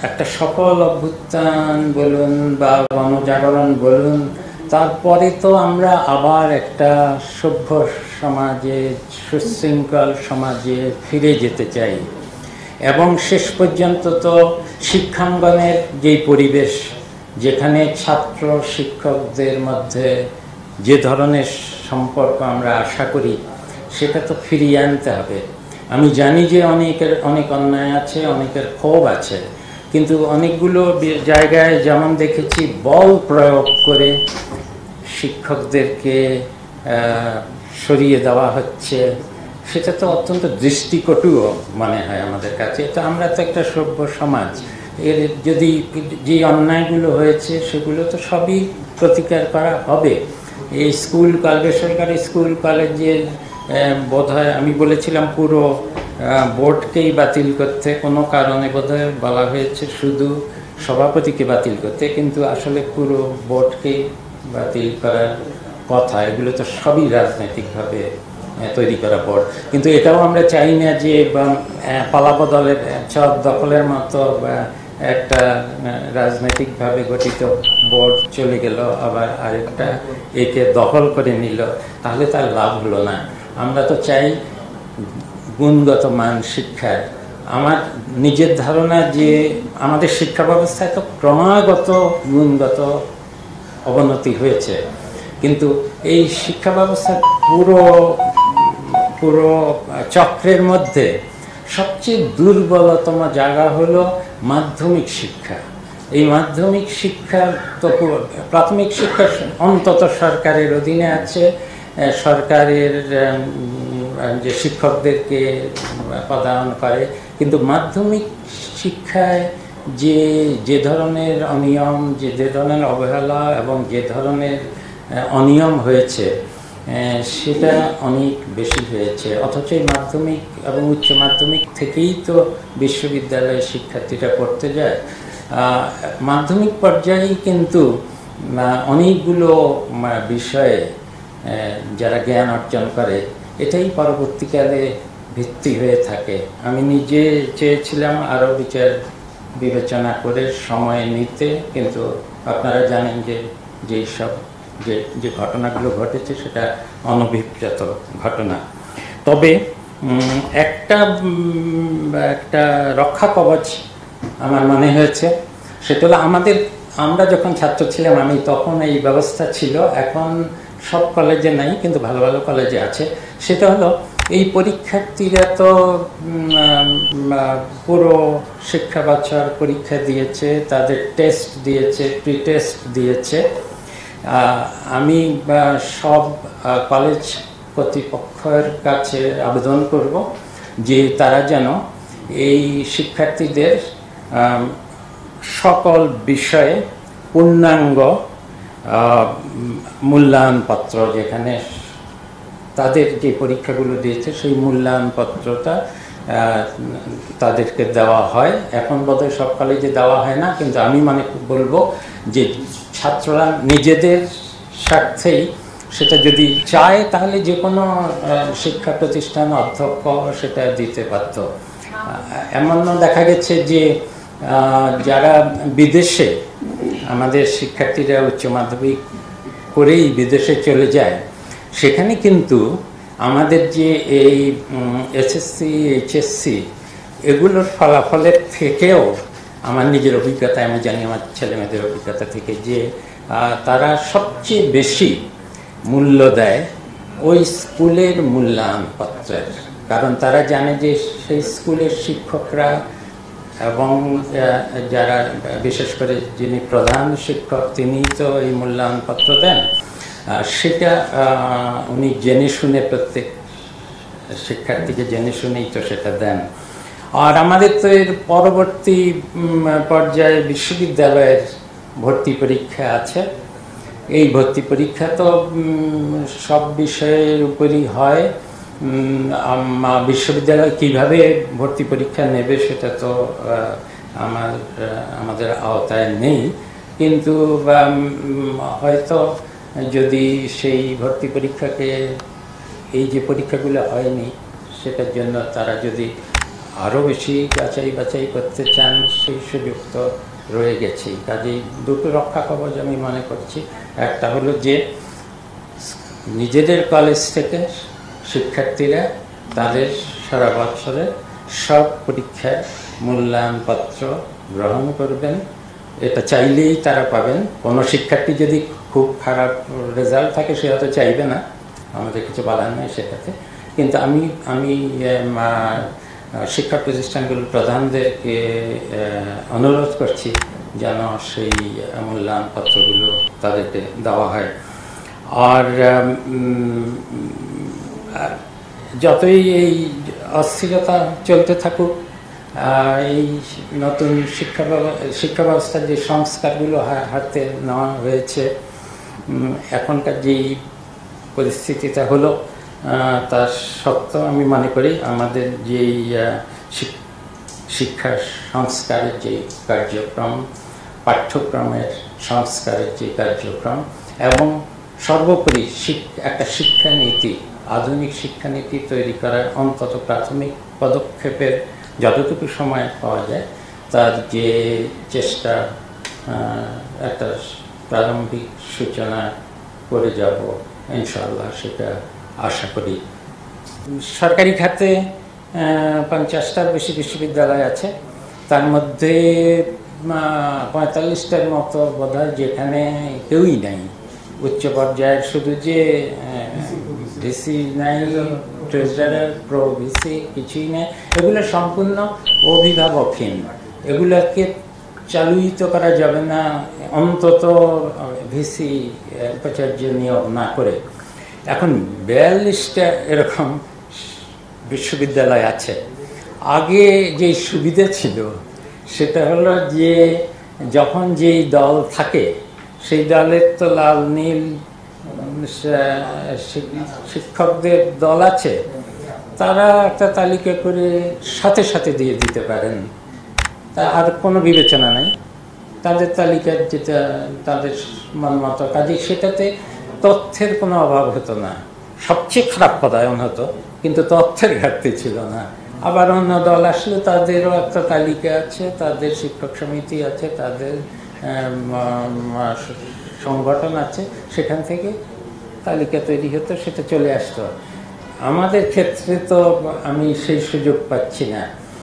একটা সফল অভ্যুত্থান বলুন বা গণজাগরণ বলুন, তারপরে তো আমরা আবার একটা সভ্য সমাজে, সুশৃঙ্খল সমাজে ফিরে যেতে চাই। এবং শেষ পর্যন্ত তো শিক্ষাঙ্গনের যেই পরিবেশ, যেখানে ছাত্র শিক্ষকদের মধ্যে যে ধরনের সম্পর্ক আমরা আশা করি, সেটা তো ফিরিয়ে আনতে হবে। আমি জানি যে অনেক অন্যায় আছে, অনেকের ক্ষোভ আছে, কিন্তু অনেকগুলো জায়গায় যেমন দেখেছি বল প্রয়োগ করে শিক্ষকদেরকে সরিয়ে দেওয়া হচ্ছে, সেটা তো অত্যন্ত দৃষ্টিকটুও মনে হয় আমাদের কাছে। তো আমরা তো একটা সভ্য সমাজ, এর যদি যে অন্যায়গুলো হয়েছে সেগুলো তো সবই প্রতিকার করা হবে। এই বেসরকারি স্কুল কলেজের বোধহয় আমি বলেছিলাম পুরো বোর্ডকেই বাতিল করতে, কোনো কারণে বোধহয় বলা হয়েছে শুধু সভাপতিকে বাতিল করতে, কিন্তু আসলে পুরো বোর্ডকেই বাতিল করার কথা। এগুলো তো সবই রাজনৈতিকভাবে তৈরি করা বোর্ড, কিন্তু এটাও আমরা চাই না যে পালাবদলের চর দখলের মতো একটা রাজনৈতিকভাবে গঠিত বোর্ড চলে গেল, আবার আরেকটা একে দখল করে নিল, তাহলে তার লাভ হলো না। আমরা তো চাই গুণগত মান শিক্ষার। আমার নিজের ধারণা যে আমাদের শিক্ষা ব্যবস্থায় তো ক্রমাগত গুণগত অবনতি হয়েছে, কিন্তু এই শিক্ষা ব্যবস্থার পুরো চক্রের মধ্যে সবচেয়ে দুর্বলতম জায়গা হলো মাধ্যমিক শিক্ষা। এই মাধ্যমিক শিক্ষার তো প্রাথমিক শিক্ষা অন্তত সরকারের অধীনে আছে, সরকারের যে শিক্ষকদেরকে প্রদান করে, কিন্তু মাধ্যমিক শিক্ষায় যে ধরনের অনিয়ম, যে ধরনের অবহেলা এবং যে ধরনের অনিয়ম হয়েছে, সেটা অনেক বেশি হয়েছে। অথচ এই মাধ্যমিক এবং উচ্চ মাধ্যমিক থেকেই তো বিশ্ববিদ্যালয়ের শিক্ষার্থীরা পড়তে যায়। মাধ্যমিক পর্যায়েই কিন্তু অনেকগুলো বিষয়ে যারা জ্ঞান অর্জন করে, এটাই পরবর্তীকালে ভিত্তি হয়ে থাকে। আমি নিজে চেয়েছিলাম আরও বিবেচনা করে সময় নিতে, কিন্তু আপনারা জানেন যে ঘটনাগুলো ঘটেছে সেটা অনভিপ্রেত ঘটনা। তবে একটা রক্ষা কবচ আমার মনে হয়েছে, সেটা হলো আমরা যখন ছাত্র ছিলাম, আমি তখন এই ব্যবস্থা ছিল, এখন সব কলেজে নাই, কিন্তু ভালো ভালো কলেজে আছে। সেটা হলো এই পরীক্ষার্থীরা তো পুরো শিক্ষা বছর পরীক্ষা দিয়েছে, তাদের টেস্ট দিয়েছে, প্রি টেস্ট দিয়েছে। আমি সব কলেজ কর্তৃপক্ষের কাছে আবেদন করব যে তারা যেন এই শিক্ষার্থীদের সকল বিষয়ে পূর্ণাঙ্গ মূল্যায়নপত্র, যেখানে তাদের যে পরীক্ষাগুলো দিয়েছে সেই মূল্যায়নপত্রটা তাদেরকে দেওয়া হয়। এখন বোধহয় সব কলেজে দেওয়া হয় না, কিন্তু আমি বলবো যে ছাত্ররা নিজেদের স্বার্থেই সেটা যদি চায়, তাহলে যে কোনো শিক্ষা প্রতিষ্ঠান অধ্যক্ষ সেটা দিতে পারত। এমনও দেখা গেছে যে যারা বিদেশে, আমাদের শিক্ষার্থীরা উচ্চ মাধ্যমিক করেই বিদেশে চলে যায়, সেখানে কিন্তু আমাদের যে এই এসএসসি, এইচএসসি এগুলোর ফলাফলের থেকেও আমার নিজের অভিজ্ঞতা, আমি জানি আমার ছেলেমেয়েদের অভিজ্ঞতা থেকে, যে তারা সবচেয়ে বেশি মূল্য দেয় ওই স্কুলের মূল্যায়নপত্রের। কারণ তারা জানে যে সেই স্কুলের শিক্ষকরা এবং যারা বিশেষ করে যিনি প্রধান শিক্ষক, তিনি তো এই মূল্যায়নপত্র দেন, সেটা উনি জেনে শুনে, প্রত্যেক শিক্ষার্থীকে জেনে শুনেই তো সেটা দেন। আর আমাদের তো এর পরবর্তী পর্যায়ে বিশ্ববিদ্যালয়ের ভর্তি পরীক্ষা আছে। এই ভর্তি পরীক্ষা তো সব বিষয়ের উপরই হয়। বিশ্ববিদ্যালয় কিভাবে ভর্তি পরীক্ষা নেবে সেটা তো আমাদের আওতায় নেই, কিন্তু হয়তো যদি সেই ভর্তি পরীক্ষাকে, এই যে পরীক্ষাগুলো হয়নি সেটার জন্য তারা যদি আরও বেশি যাচাই বাছাই করতে চান সেই সুযোগ তো রয়ে গেছে। কাজেই দুটো রক্ষা কবচ আমি মনে করছি। একটা হলো যে নিজেদের কলেজ থেকে শিক্ষার্থীরা তাদের সারা বছরের সব পরীক্ষার মূল্যায়নপত্র গ্রহণ করবেন, এটা চাইলেই তারা পাবেন। কোনো শিক্ষার্থী যদি খুব খারাপ রেজাল্ট থাকে সে হয়তো চাইবে না, আমাদের কিছু বলার নেই সেটাতে। কিন্তু আমি শিক্ষা প্রতিষ্ঠানগুলোর প্রধানদেরকে অনুরোধ করছি যেন সেই মূল্যায়নপত্রগুলো তাদেরকে দেওয়া হয়। আর যতই এই অস্থিরতা চলতে থাকুক, এই নতুন শিক্ষা ব্যবস্থার যে সংস্কারগুলো হাতে নেওয়া হয়েছে, এখনকার যেই পরিস্থিতিটা হলো তার সত্ত্বেও আমি মনে করি আমাদের যেই শিক্ষা সংস্কারের যে কার্যক্রম, পাঠ্যক্রমের সংস্কারের যে কার্যক্রম এবং সর্বোপরি একটা শিক্ষানীতি, আধুনিক শিক্ষানীতি তৈরি করার অন্তত প্রাথমিক পদক্ষেপের যতটুকু সময় পাওয়া যায় তার যে চেষ্টা, একটা প্রারম্ভিক সূচনা করে যাব ইনশাআল্লাহ, সেটা আশা করি। সরকারি খাতে 50টার বেশি বিশ্ববিদ্যালয় আছে, তার মধ্যে 45টার মতো বোধহয় যেখানে কেউই নাই উচ্চ পর্যায়ের, শুধু যে ভিসি নাই, ট্রেজারার, প্রো ভিসি কিছুই নেই, এগুলো সম্পূর্ণ অভিভাবকহীন। এগুলোকে চালুই তো করা যাবে না অন্তত ভিসি উপাচার্য নিয়োগ না করে। এখন 42টা এরকম বিশ্ববিদ্যালয় আছে। আগে যে সুবিধা ছিল সেটা হলো যে যখন যেই দল থাকে সেই দলের তো লাল নীল শিক্ষকদের দল আছে, তারা একটা তালিকা করে সাথে সাথে দিয়ে দিতে পারেন, তা আর কোনো বিবেচনা নেই তাদের তালিকার, যেটা তাদের মন মতো কাজে, সেটাতে তথ্যের কোনো অভাব হতো না। সবচেয়ে খারাপ পদায়ন হতো কিন্তু তথ্যের ঘাটতি ছিল না। আবার অন্য দল আসলে তাদেরও একটা তালিকা আছে, তাদের শিক্ষক সমিতি আছে, তাদের সংগঠন আছে, সেখান থেকে তালিকা তৈরি হতো, সেটা চলে আসতো। আমাদের ক্ষেত্রে তো আমি সেই সুযোগ পাচ্ছি না।